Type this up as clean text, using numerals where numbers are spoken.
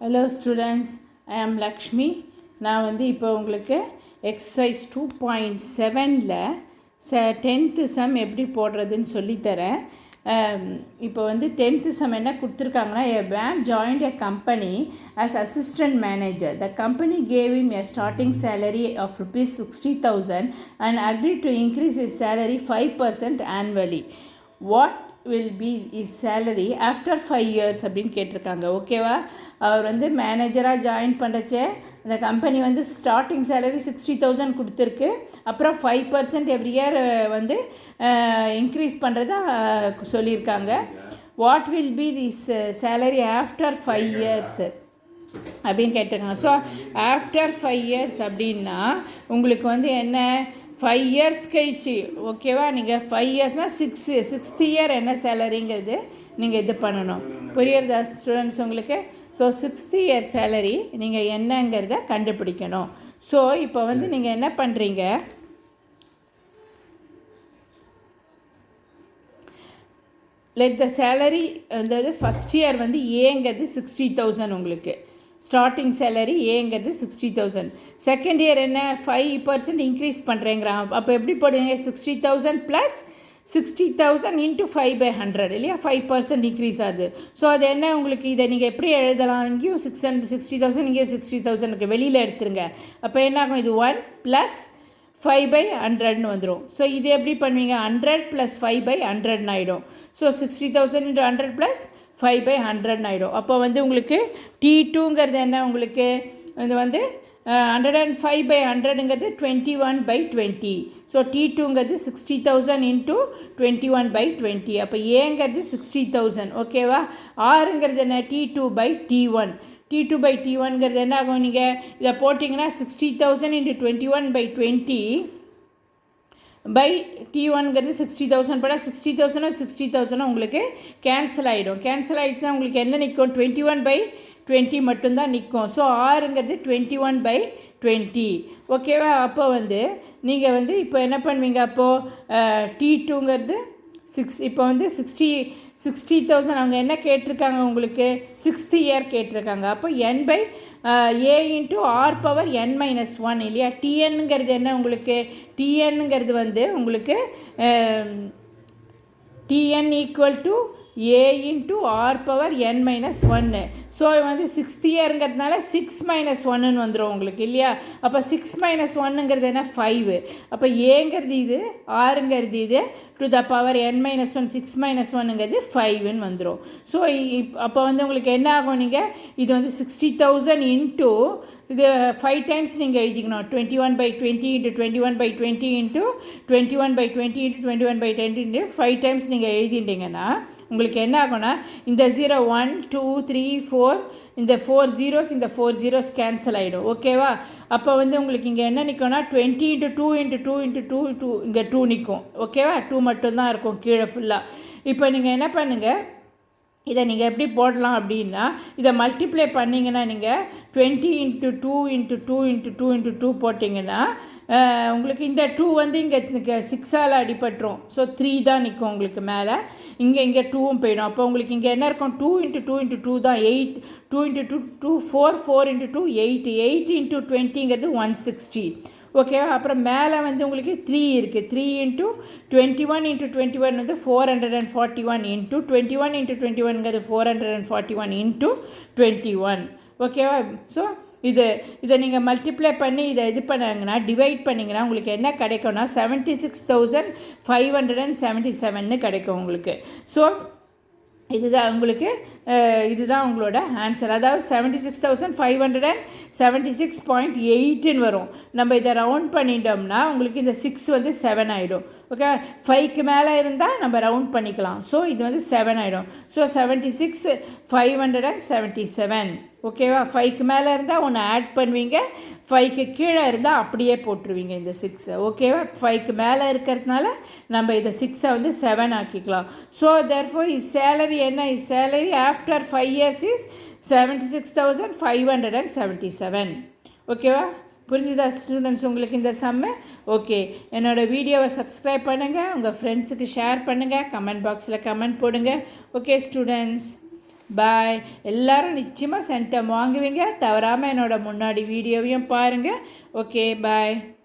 Hello students, I am Lakshmi. நான் இப்போ உங்களுக்கு எக்ஸசைஸ் 2.7ல 10th சம் எப்படி போடுறதுன்னு சொல்லித்தரேன். இப்போ 10th சம் என்ன கொடுத்துருக்காங்கன்னா, a man joined a company as assistant manager. The company gave him a starting salary of rupees 60,000 and agreed to increase his salary 5% annually. What will be his salary after 5 years அப்படின்னு கேட்டிருக்காங்க. ஓகேவா? அவர் மேனேஜராக join பண்ணுறச்சே அந்த company starting salary 60,000 கொடுத்துருக்கு. அப்புறம் 5% every year increase பண்ணுறதா சொல்லியிருக்காங்க. What will be this salary after 5 years அப்படின்னு கேட்டிருக்காங்க. ஸோ ஆஃப்டர் 5 இயர்ஸ் அப்படின்னா உங்களுக்கு என்ன 5 இயர்ஸ் கழிச்சு, ஓகேவா? நீங்கள் 5 இயர்ஸ்னால் சிக்ஸ்த் இயர் என்ன சேலரிங்கிறது நீங்கள் இது பண்ணணும். புரியுறதா ஸ்டூடெண்ட்ஸ் உங்களுக்கு? ஸோ 6th இயர் சேலரி நீங்கள் என்னங்கிறத கண்டுபிடிக்கணும். ஸோ இப்போ நீங்கள் என்ன பண்ணுறீங்க, let the salary first year ஏங்கிறது 60,000 உங்களுக்கு ஸ்டார்டிங் சேலரி ஏங்கிறது 60,000. செகண்ட் இயர் என்ன 5% இன்க்ரீஸ் பண்ணுறேங்கிறான். அப்போ எப்படி போடுவீங்க? 60,000 ப்ளஸ் 60,000 இன்ட்டு 5/100 இல்லையா? 5% இன்க்ரீஸ் ஆகுது. ஸோ அது என்ன உங்களுக்கு, இதை நீங்கள் எப்படி எழுதலாம்? இங்கேயும் 60,000 இங்கேயும் 60,000 வெளியில் எடுத்துருங்க. அப்போ என்ன ஆகும்? இது 1 ப்ளஸ் 5/100 வந்துடும். ஸோ இது எப்படி பண்ணுவீங்க? 100 ப்ளஸ் 5/100 ஆகிடும். ஸோ 60,000 இன்ட்டு 100 ப்ளஸ் 5/100 ஆகிடும். அப்போ உங்களுக்கு T2ங்கிறது என்ன உங்களுக்கு இது 105/100ங்கிறது 21/20. So T2ங்கிறது 60,000 into 21/20. அப்போ ஏங்கிறது 60,000. ஓகேவா? ஆறுங்கிறது என்ன? T2/T1. T2/T1ங்கிறது என்ன ஆகும்? நீங்கள் இதை போட்டிங்கன்னா 60,000 இன்ட்டு 21/20 பை T1ங்கிறது 60,000 பட 60,000 உங்களுக்கு கேன்சல் ஆகிடும். கேன்சல் ஆகிடுச்சுன்னா உங்களுக்கு என்ன நிற்கும்? 21/20 மட்டும்தான் நிற்கும். ஸோ ஆறுங்கிறது 21/20. ஓகேவா? அப்போ நீங்கள் இப்போ என்ன பண்ணுவீங்க? அப்போது T2ங்கிறது இப்போ 60,000 அவங்க என்ன கேட்டிருக்காங்க? உங்களுக்கு 6th இயர் கேட்டிருக்காங்க. அப்போ n/a இன்ட்டு r⁻n−1 இல்லையா? டிஎன்னுங்கிறது என்ன உங்களுக்கு? டிஎன்னுங்கிறது உங்களுக்கு TN equal to a into r⁻n−1. So 6th இயருங்கிறதுனால 6-1 வந்துடும் உங்களுக்கு இல்லையா? அப்போ 6-1ங்கிறது என்ன? 5. அப்போ ஏங்கிறது இது, ஆறுங்கிறது இது, டு த பவர் n-1 6-1ங்கிறது 5ன்னு வந்துடும். ஸோ அப்போ உங்களுக்கு என்ன ஆகும்? நீங்கள் இது 60,000 இன்ட்டு இது 5 டைம்ஸ் நீங்கள் எழுதிக்கணும். 21/20 into 21/20 into 21/20 into 21/20 into 5 times நீங்கள் எழுதிட்டிங்கன்னா உங்களுக்கு என்ன ஆகும்னா, இந்த 0 1 2 3 4 இந்த 4 zeros இந்த 4 zeros கேன்சல் ஆகிடும். ஓகேவா? அப்போ உங்களுக்கு இங்கே என்ன நிற்கும்னா 20 இன்ட்டு 2 இன்ட்டு 2 இன்ட்டு 2 இங்கே 2 நிற்கும். ஓகேவா? 2 மட்டும்தான் இருக்கும் கீழே ஃபுல்லாக. இப்போ நீங்கள் என்ன பண்ணுங்கள், இதை நீங்கள் எப்படி போடலாம் அப்படின்னா, இதை மல்டிப்ளை பண்ணிங்கன்னா நீங்கள் 20 இன்ட்டு 2 இன்ட்டு 2 இன்ட்டு 2 இன்ட்டு 2 போட்டிங்கன்னா உங்களுக்கு இந்த 2 இங்கே 6ஆல் அடிபட்டுரும். ஸோ 3 தான் நிற்கும் உங்களுக்கு மேலே. இங்கே 2வும் போயிடும். அப்போ உங்களுக்கு இங்கே என்ன இருக்கும்? 2 இன்ட்டு 2 இன்ட்டு 2 தான் 8. 2 இன்ட்டு 2 4 4 இன்ட்டு 2 8. 8 இன்ட்டு 20ங்கிறது 160. ஓகேவா? அப்புறம் மேலே உங்களுக்கு 3 இருக்குது. 3 இன்ட்டு 21 இன்ட்டு 21 441 இன்ட்டு 21 இன்ட்டு 21ங்கிறது 441 இன்ட்டு 21. ஓகேவா? ஸோ இதை நீங்கள் மல்டிப்ளை பண்ணி இதை இது பண்ணாங்கன்னா, டிவைட் பண்ணிங்கன்னா உங்களுக்கு என்ன கிடைக்கும்னா 76,577 கிடைக்கும் உங்களுக்கு. ஸோ இதுதான் உங்களுக்கு இதுதான் உங்களோட ஆன்சர். அதாவது 76,576.8ன்னு வரும். நம்ம இதை ரவுண்ட் பண்ணிட்டோம்னா உங்களுக்கு இந்த 6 7 ஆகிடும். ஓகே? 5க்கு மேலே இருந்தால் நம்ம ரவுண்ட் பண்ணிக்கலாம். ஸோ இது 7 ஆகிடும். ஸோ 76,577. ஓகேவா? 5க்கு மேலே இருந்தால் ஒன்று ஆட் பண்ணுவீங்க, 5க்கு கீழே இருந்தால் அப்படியே போட்டுருவீங்க இந்த 6. ஓகேவா? 5க்கு மேலே இருக்கிறதுனால நம்ம இதை 6 7 ஆக்கிக்கலாம். ஸோ தேர்ஃபோர் இஸ் சேலரி என்ன? Is salary after 5 years is 76,577. ஓகேவா? புரிஞ்சுதா ஸ்டூடெண்ட்ஸ் உங்களுக்கு இந்த சம்மு? ஓகே, என்னோடய வீடியோவை சப்ஸ்கிரைப் பண்ணுங்கள், உங்கள் ஃப்ரெண்ட்ஸுக்கு ஷேர் பண்ணுங்கள், கமெண்ட் பாக்ஸில் கமெண்ட் போடுங்க. Okay students. பாய். எல்லோரும் நிச்சயமாக சென்டம் வாங்குவீங்க. தவறாமல் என்னோட முன்னாடி வீடியோவையும் பாருங்கள். ஓகே பாய்.